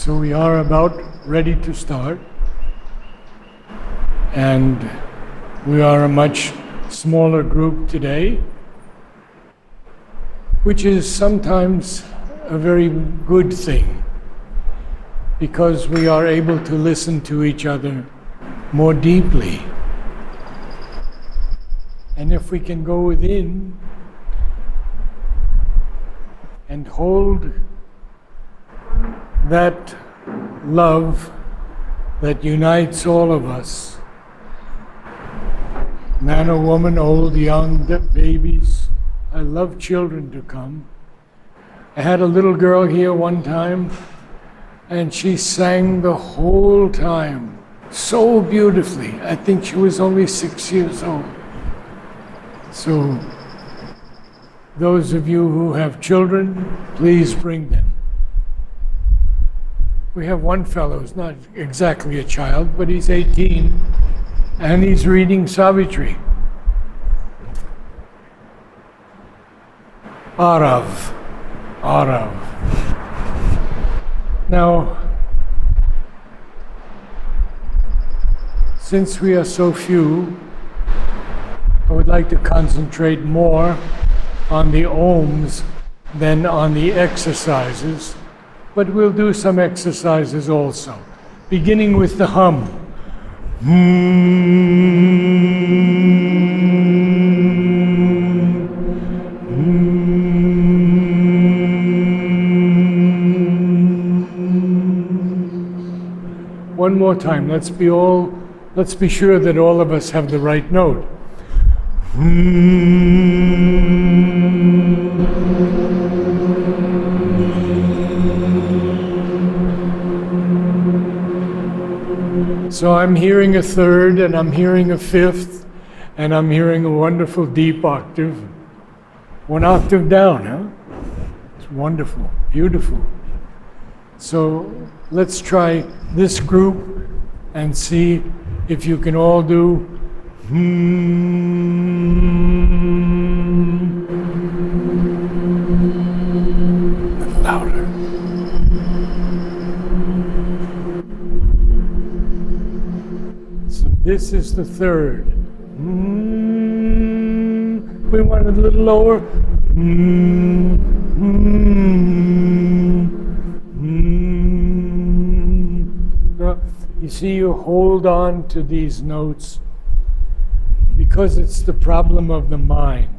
So we are about ready to start, and we are a much smaller group today, which is sometimes a very good thing, because we are able to listen to each other more deeply. And if we can go within and hold that love that unites all of us, man or woman, old, young, babies. I love children to come. I had a little girl here one time, and she sang the whole time so beautifully. I think she was only 6 years old. So those of you who have children, please bring them. We have one fellow who's not exactly a child, but he's 18, and he's reading Savitri. Auroville. Now, since we are so few, I would like to concentrate more on the ohms than on the exercises, but we'll do some exercises also, beginning with the hum. One more time, let's be sure that all of us have the right note. So I'm hearing a third, and I'm hearing a fifth, and I'm hearing a wonderful deep octave. One octave down, huh? It's wonderful, beautiful. So let's try this group and see if you can all do louder. So this is the third. We want it a little lower. You see, you hold on to these notes because it's the problem of the mind.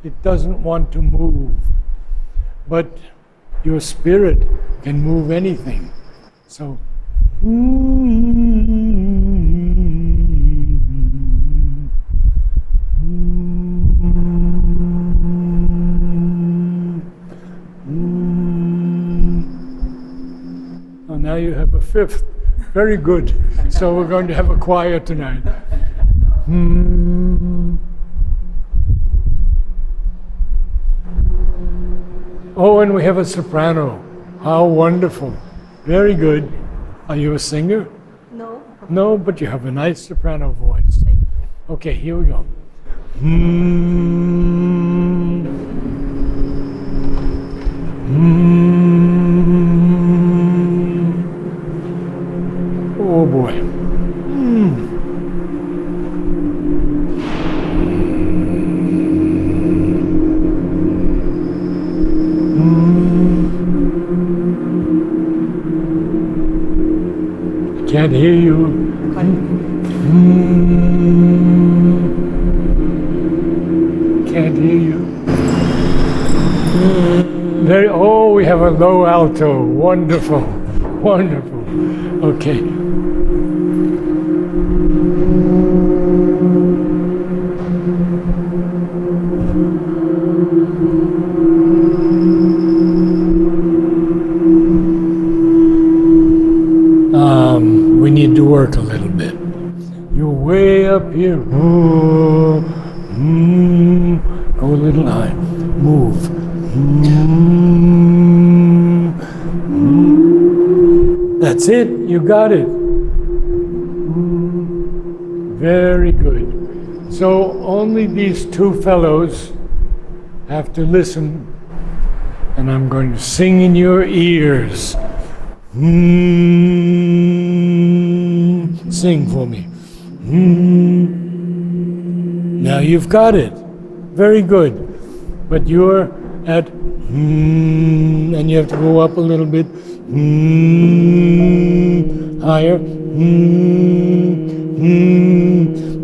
It doesn't want to move. But your spirit can move anything. So, oh, now you have a fifth. Very good. So we're going to have a choir tonight. Oh, and we have a soprano. How wonderful. Very good. Are you a singer? No. No, but you have a nice soprano voice. Okay, here we go. Oh boy. I can't hear you. Can't hear you. Very, oh, we have a low alto. Wonderful. Wonderful. Okay. We need to work a little bit. You're way up here. Go a little high. Move. That's it. You got it. Very good. So only these two fellows have to listen, and I'm going to sing in your ears. Sing for me. Now you've got it. Very good. But you're at and you have to go up a little bit. Higher.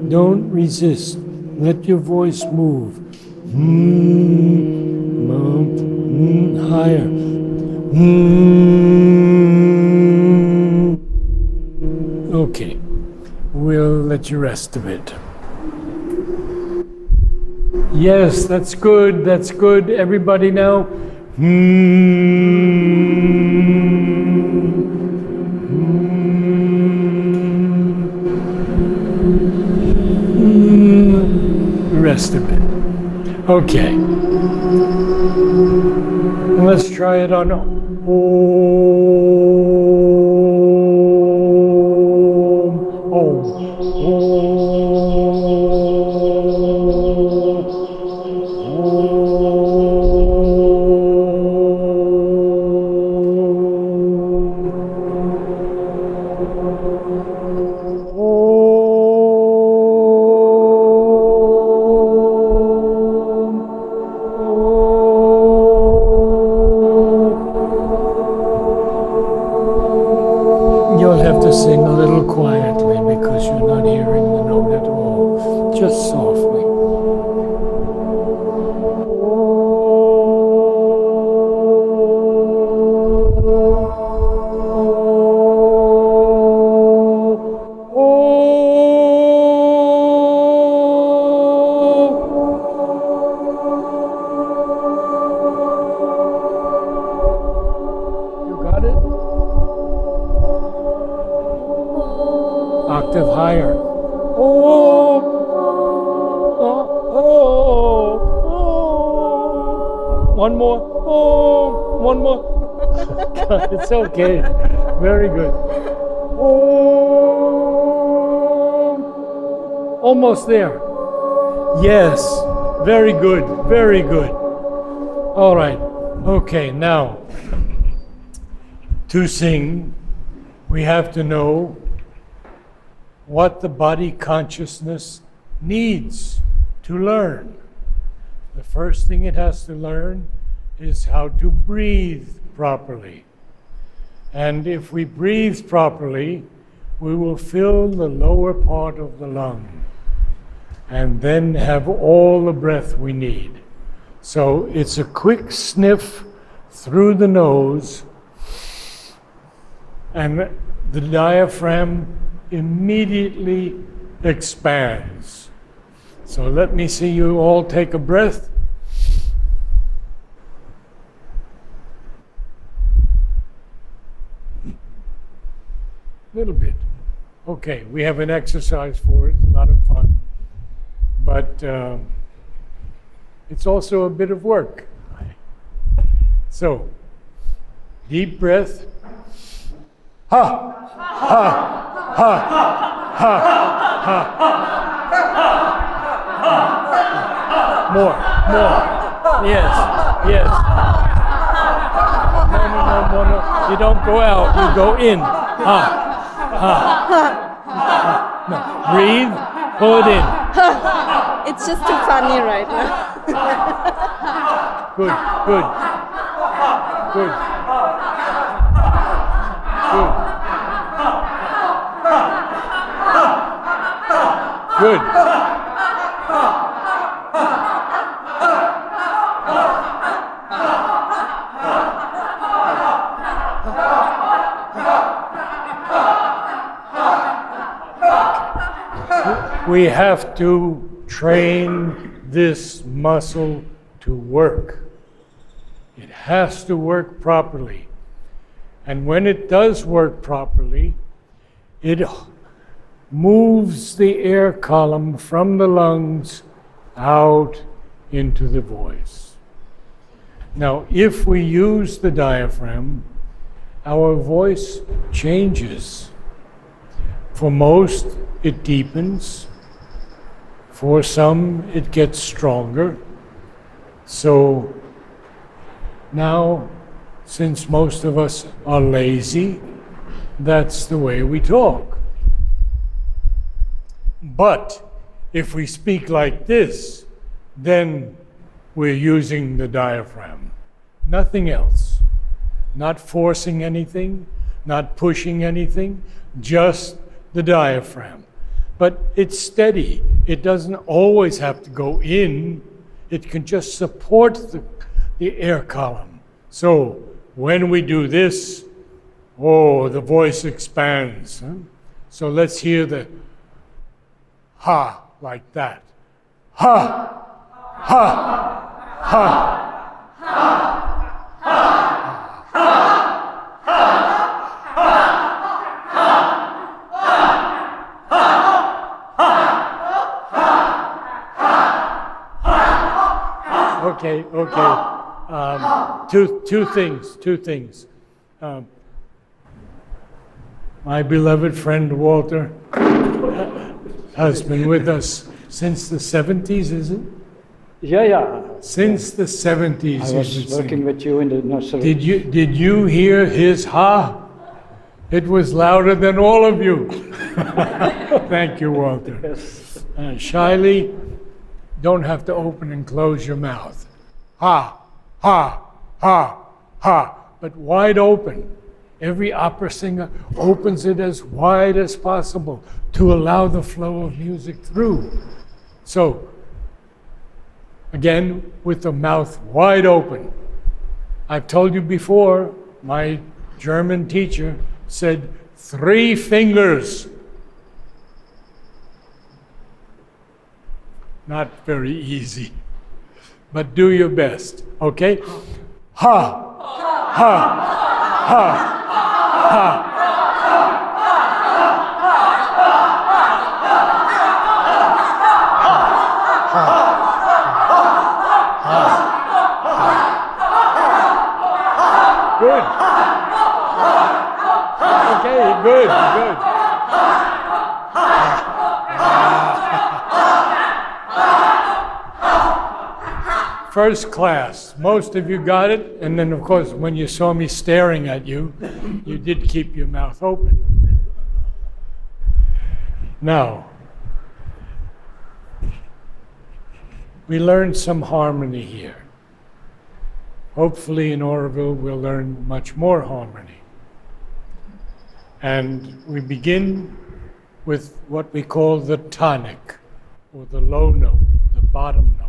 Don't resist. Let your voice move. Higher. Okay. We'll let you rest a bit. Yes, that's good. That's good. Everybody now. Rest a bit. Okay. Let's try it on Om. You'll have to sing a little quietly because you're not hearing the note at all. Just softly. You got it? Octave higher. One more. One more. It's okay. Very good. Almost there. Yes. Very good. Very good. All right. Okay. Now, to sing, we have to know what the body consciousness needs to learn. The first thing it has to learn is how to breathe properly. And if we breathe properly, we will fill the lower part of the lung and then have all the breath we need. So it's a quick sniff through the nose, and the diaphragm immediately expands. So let me see you all take a breath. Little bit. Okay, we have an exercise for it, a lot of fun. But it's also a bit of work. So, deep breath. Ha! Ha! Ha! Ha! Ha! More. Yes. No. You don't go out, you go in. Ha! No. Breathe, pull it in. It's just too funny right now. Good. We have to train this muscle to work. It has to work properly. And when it does work properly, it moves the air column from the lungs out into the voice. Now, if we use the diaphragm, our voice changes. For most, it deepens. For some, it gets stronger. So now, since most of us are lazy, that's the way we talk. But if we speak like this, then we're using the diaphragm. Nothing else. Not forcing anything, not pushing anything, just the diaphragm. But it's steady. It doesn't always have to go in. It can just support the air column. So when we do this, oh, the voice expands. Huh? So let's hear the ha like that. Ha, ha, ha. Okay. Two things. My beloved friend Walter has been with us since the 70s, is it? Yeah. Since the 70s. I was working with you in the nursery. Did you hear his ha? It was louder than all of you. Thank you, Walter. Yes. Shyly, don't have to open and close your mouth. Ha, ha, ha, ha, but wide open. Every opera singer opens it as wide as possible to allow the flow of music through. So, again, with the mouth wide open. I've told you before, my German teacher said 3 fingers. Not very easy, but do your best, okay? Ha, ha, ha. Good. Okay, good. First class. Most of you got it, and then of course when you saw me staring at you, you did keep your mouth open. Now, we learned some harmony here. Hopefully in Auroville we'll learn much more harmony. And we begin with what we call the tonic, or the low note, the bottom note.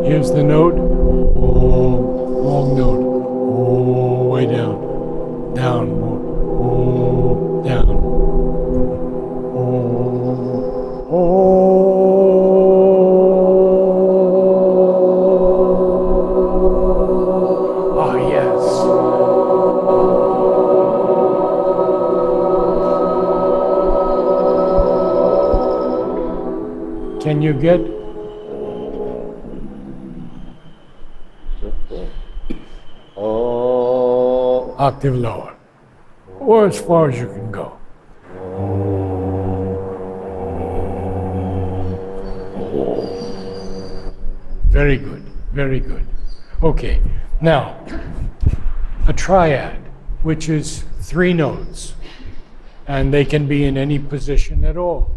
Here's the note, long note, way down, more, down. Can you get octave lower, or as far as you can go? Very good, very good. Okay, now a triad, which is 3 notes, and they can be in any position at all.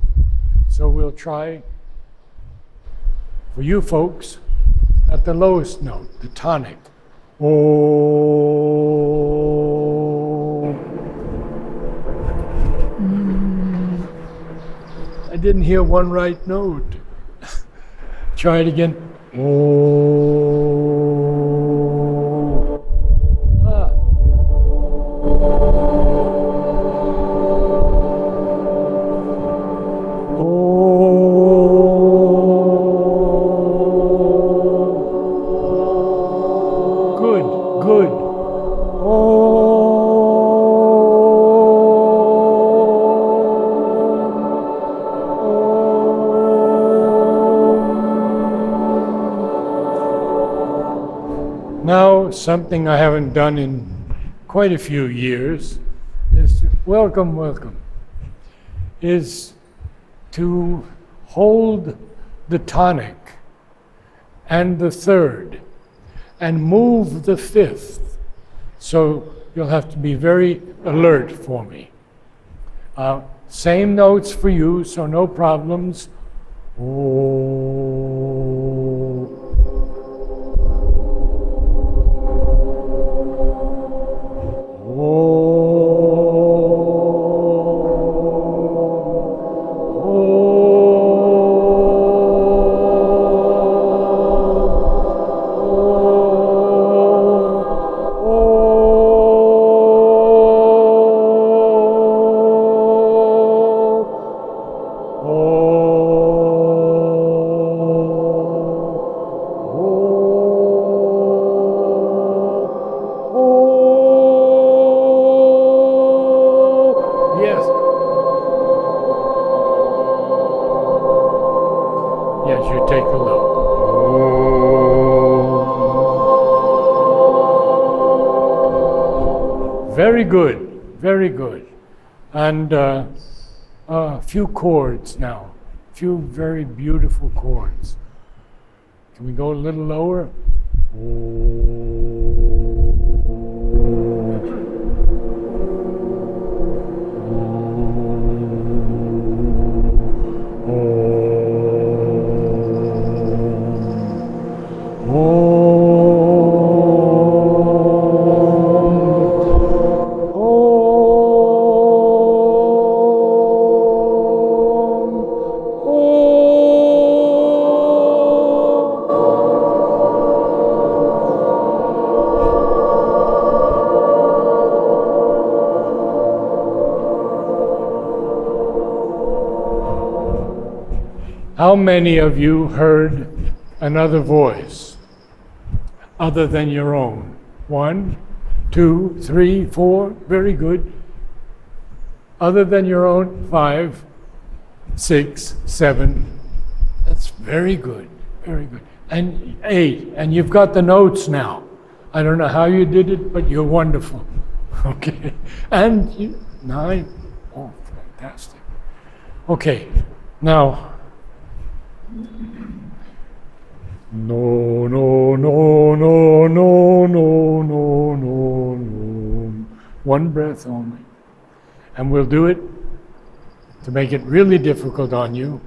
So we'll try, for you folks, at the lowest note, the tonic. I didn't hear one right note. Try it again. Now, something I haven't done in quite a few years is to welcome, welcome, is to hold the tonic and the third and move the fifth. So you'll have to be very alert for me. Same notes for you, so no problems. Yes, you take the low. Very good, very good. And a few chords now, a few very beautiful chords. Can we go a little lower? How many of you heard another voice other than your own? 1, 2, 3, 4, very good. Other than your own, 5, 6, 7. That's very good, very good. And 8, and you've got the notes now. I don't know how you did it, but you're wonderful. Okay, and 9, oh, fantastic. Okay, now, no, no, no, no, no, no, no, no, no. One breath only. And we'll do it to make it really difficult on you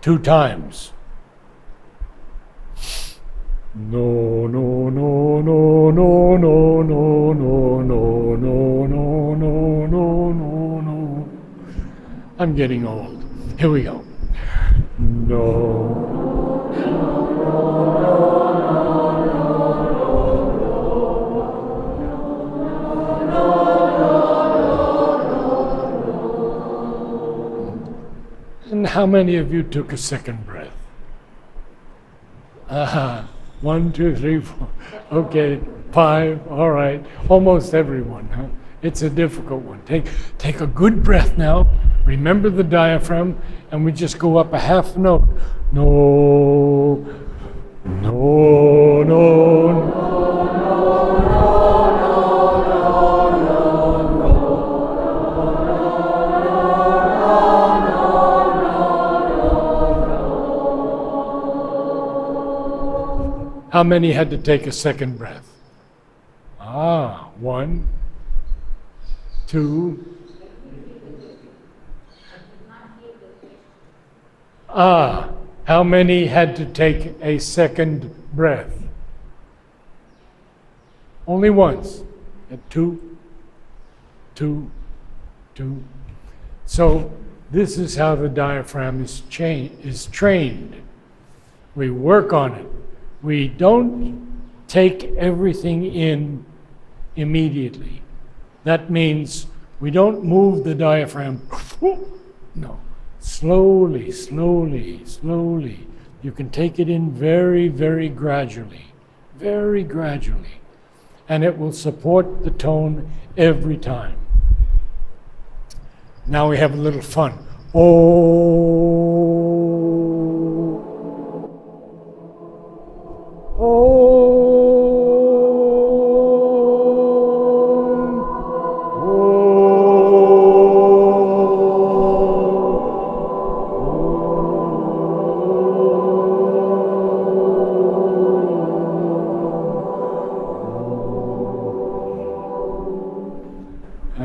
2 times. No, no, no, no, no, no, no, no, no, no, no, no, no, no, no. I'm getting old. Here we go. No. And how many of you took a second breath? 1, 2, 3, 4. Okay, 5. All right. Almost everyone, huh? It's a difficult one. Take a good breath now. Remember the diaphragm, and we just go up a half note. No, no, no. How many had to take a second breath? 1, 2. How many had to take a second breath? Only once. 2, 2, 2. So this is how the diaphragm is trained. We work on it. We don't take everything in immediately. That means we don't move the diaphragm. No. Slowly, slowly, slowly. You can take it in very, very gradually. Very gradually. And it will support the tone every time. Now we have a little fun.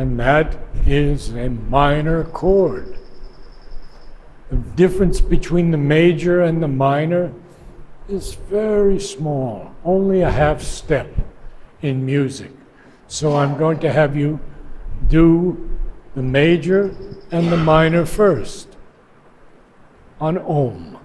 and that is a minor chord. The difference between the major and the minor is very small, only a half step in music. So I'm going to have you do the major and the minor first on Om.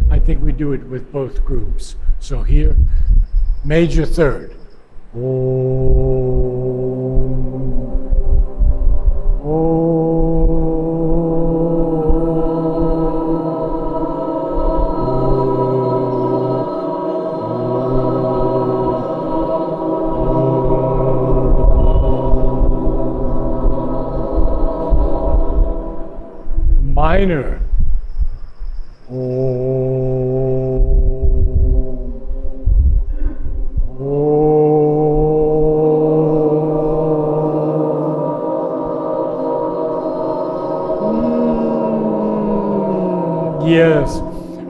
I think we do it with both groups. So here, major third. Minor. Yes,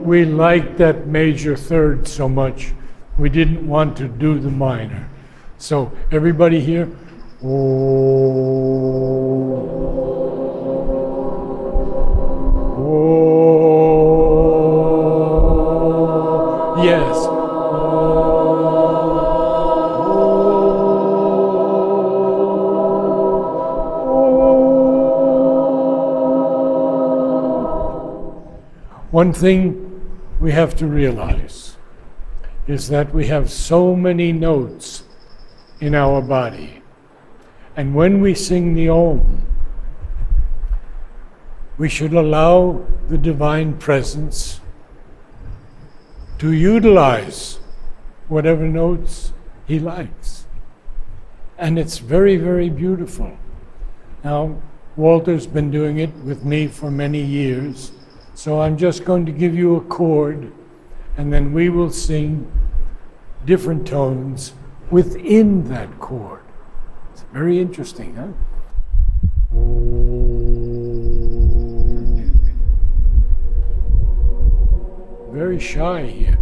we liked that major third so much, we didn't want to do the minor. So everybody here, yes. One thing we have to realize is that we have so many notes in our body. And when we sing the Om, we should allow the Divine Presence to utilize whatever notes He likes. And it's very, very beautiful. Now, Walter's been doing it with me for many years, so I'm just going to give you a chord, and then we will sing different tones within that chord. It's very interesting, huh? Very shy here.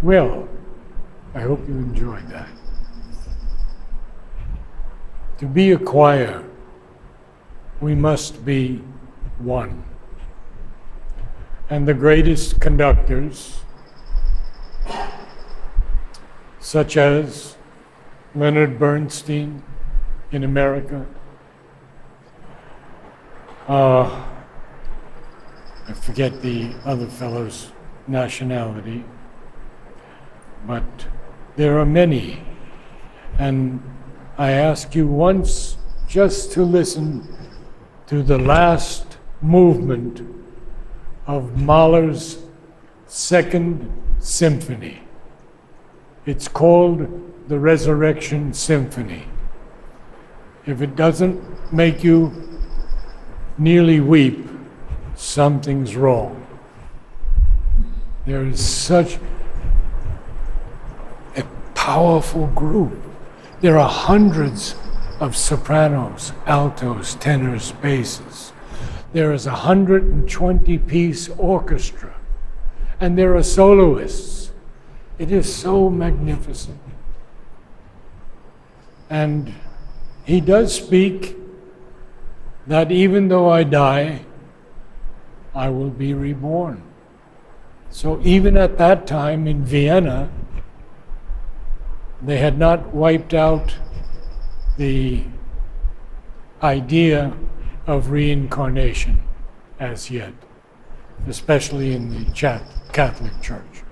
Well, I hope you enjoyed that. To be a choir, we must be one. And the greatest conductors, such as Leonard Bernstein in America, I forget the other fellow's nationality, but there are many. And I ask you once just to listen to the last movement of Mahler's Second Symphony. It's called the Resurrection Symphony. If it doesn't make you nearly weep, something's wrong. There is such a powerful group. There are hundreds of sopranos, altos, tenors, basses. There is a 120-piece orchestra, and there are soloists. It is so magnificent. And he does speak that even though I die, I will be reborn. So even at that time in Vienna, They had not wiped out the idea of reincarnation as yet, especially in the Catholic Church.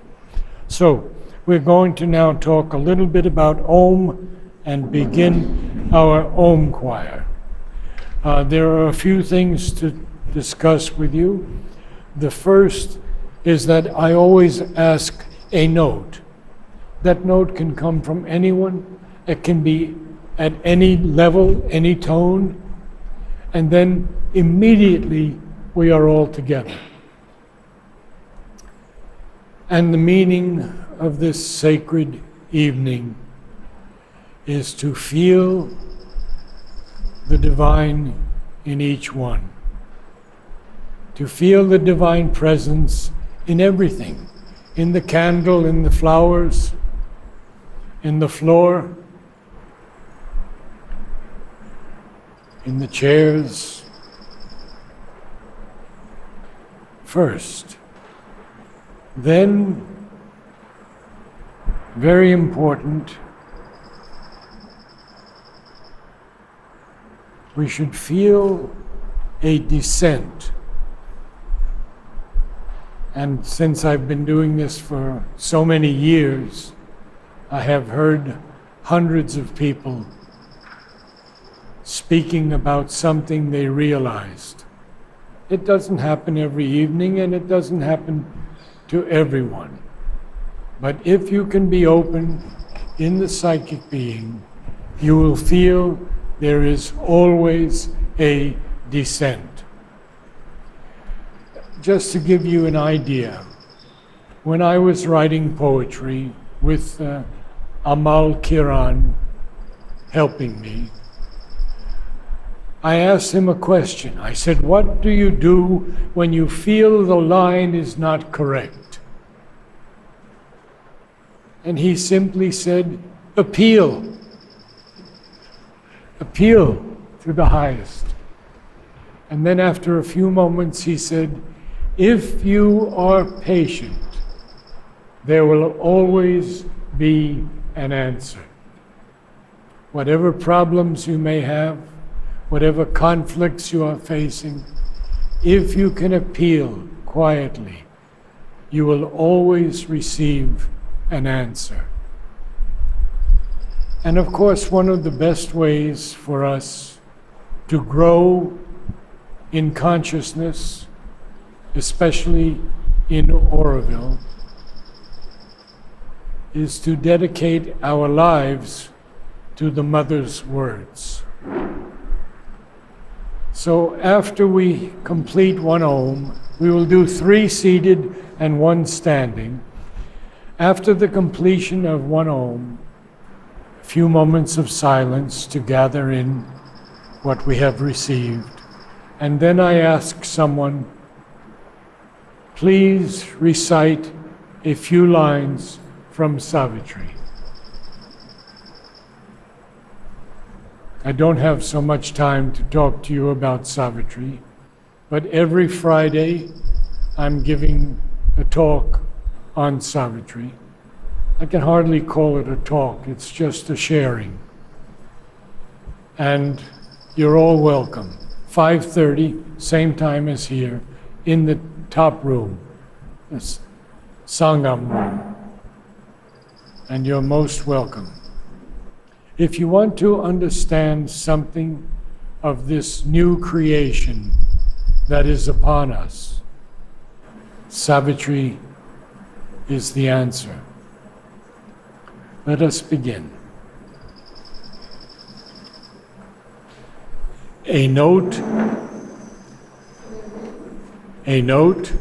So we're going to now talk a little bit about Om and begin our Om choir. There are a few things to discuss with you. The first is that I always ask a note. That note can come from anyone. It can be at any level, any tone, and then immediately we are all together. And the meaning of this sacred evening is to feel the divine in each one, to feel the divine presence in everything, in the candle, in the flowers, in the floor, in the chairs. First. Then, very important, we should feel a descent. And since I've been doing this for so many years, I have heard hundreds of people speaking about something they realized. It doesn't happen every evening, and it doesn't happen to everyone. But if you can be open in the psychic being, you will feel there is always a descent. Just to give you an idea, when I was writing poetry with Amal Kiran helping me, I asked him a question. I said, what do you do when you feel the line is not correct? And he simply said, appeal. Appeal to the highest. And then after a few moments he said, if you are patient, there will always be an answer. Whatever problems you may have, whatever conflicts you are facing, if you can appeal quietly, you will always receive an answer. And of course, one of the best ways for us to grow in consciousness, especially in Auroville, is to dedicate our lives to the Mother's words. So after we complete one Om, we will do 3 seated and 1 standing. After the completion of one Om, a few moments of silence to gather in what we have received. And then I ask someone, please recite a few lines from Savitri. I don't have so much time to talk to you about Savitri, but every Friday I'm giving a talk on Savitri. I can hardly call it a talk, it's just a sharing. And you're all welcome. 5:30, same time as here, in the top room, this Sangam room. And you're most welcome. If you want to understand something of this new creation that is upon us, Savitri is the answer. Let us begin. A note, a note.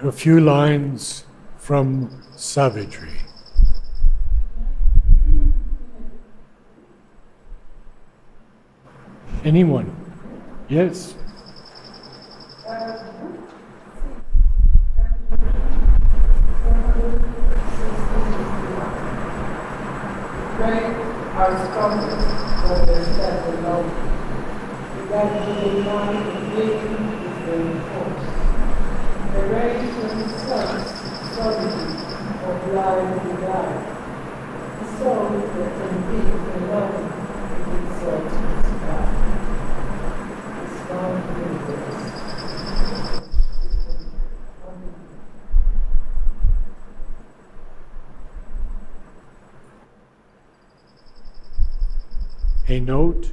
A few lines from Savitri. Anyone? Yes? Great are scholars for their set alone. That the mind of being is reinforced. The rays of the sun, solitude of life to die. The soul that can be alone with itself in the sky. It's not universe. A note.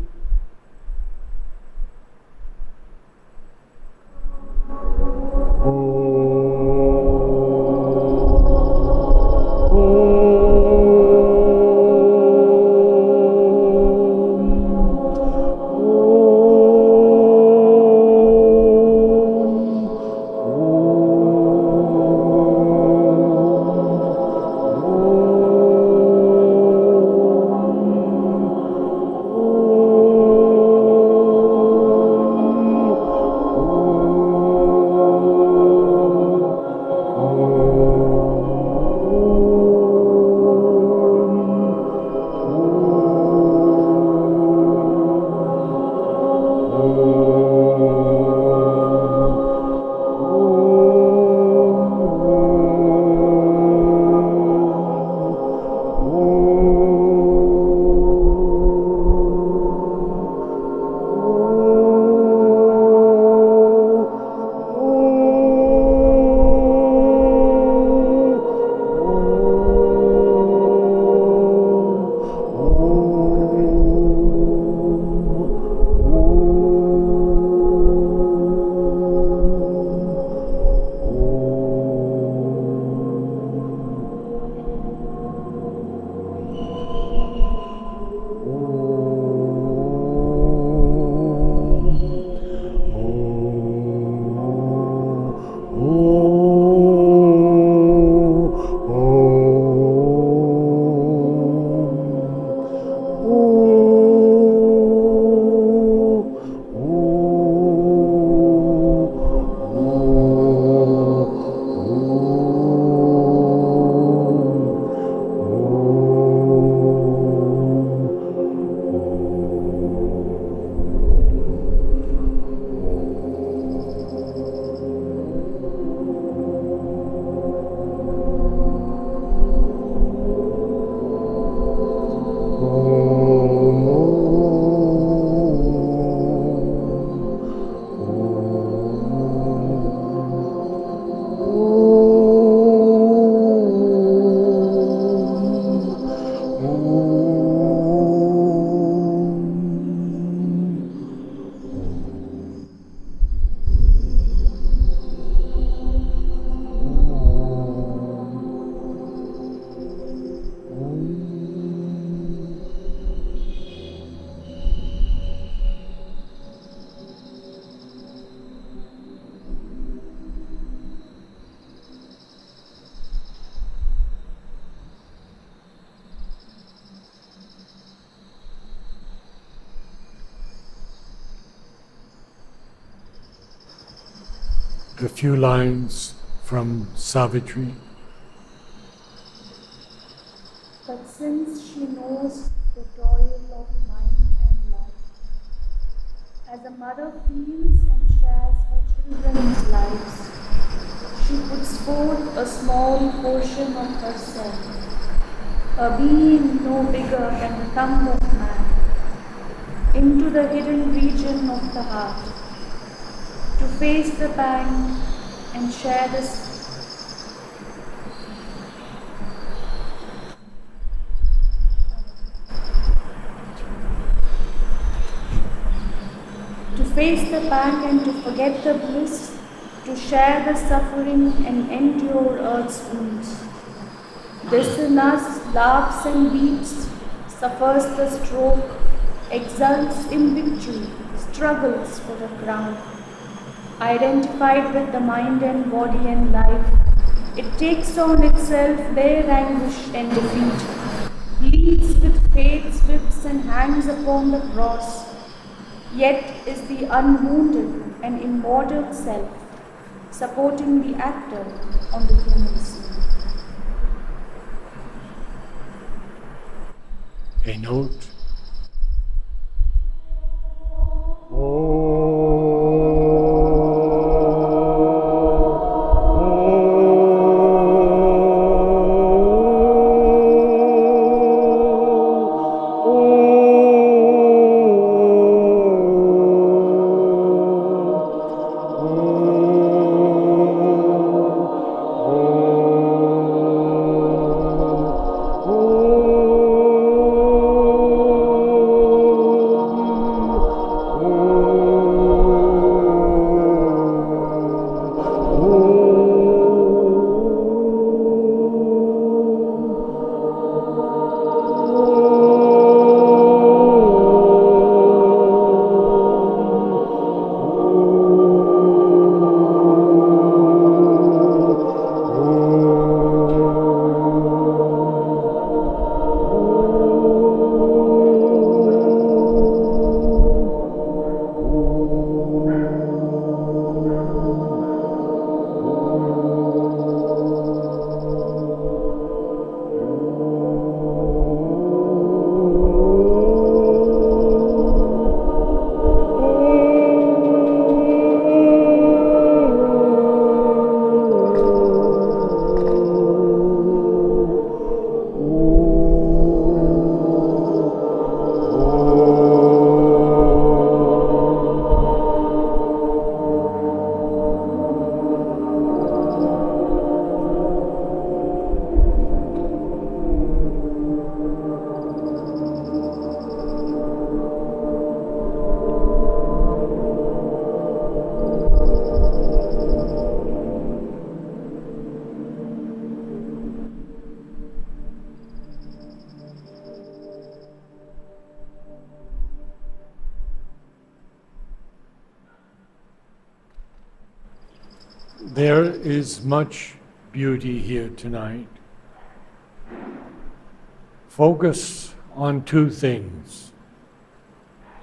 A few lines from Savitri. But since she knows the toil of mind and life, as a mother feels and shares her children's lives, she puts forth a small portion of herself, a being no bigger than the thumb of man, into the hidden region of the heart, to face the bank and share the face the bank and to forget the bliss, to share the suffering and endure earth's wounds. This in us laughs and weeps, suffers the stroke, exults in victory, struggles for the crown. Identified with the mind and body and life, it takes on itself their anguish and defeat, bleeds with fate's whips and hangs upon the cross, yet is the unwounded and immortal self, supporting the actor on the human scene. A note. There is much beauty here tonight. Focus on two things,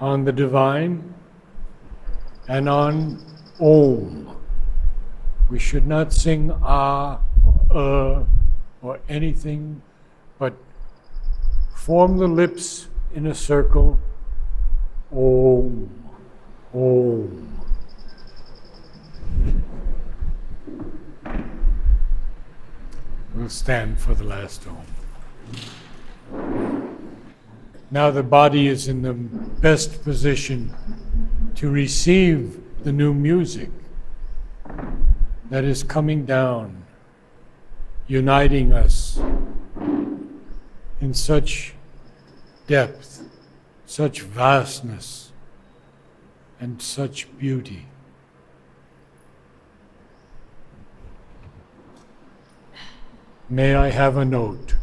on the divine and on Om. We should not sing Ah or anything, but form the lips in a circle. Om, Om. We'll stand for the last Om. Now the body is in the best position to receive the new music that is coming down, uniting us in such depth, such vastness, and such beauty. May I have a note?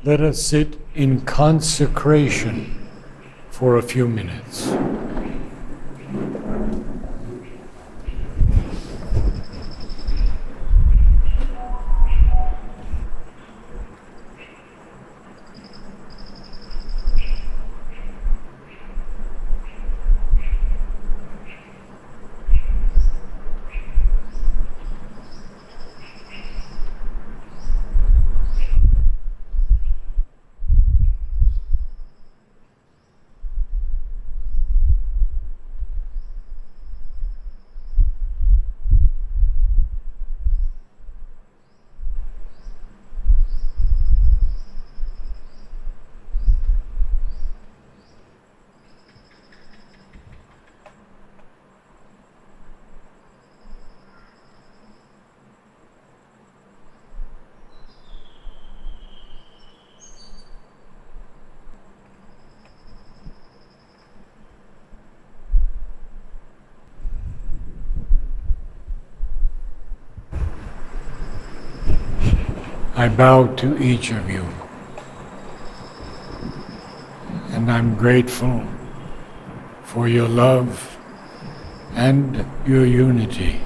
Let us sit in consecration for a few minutes. I bow to each of you, and I'm grateful for your love and your unity.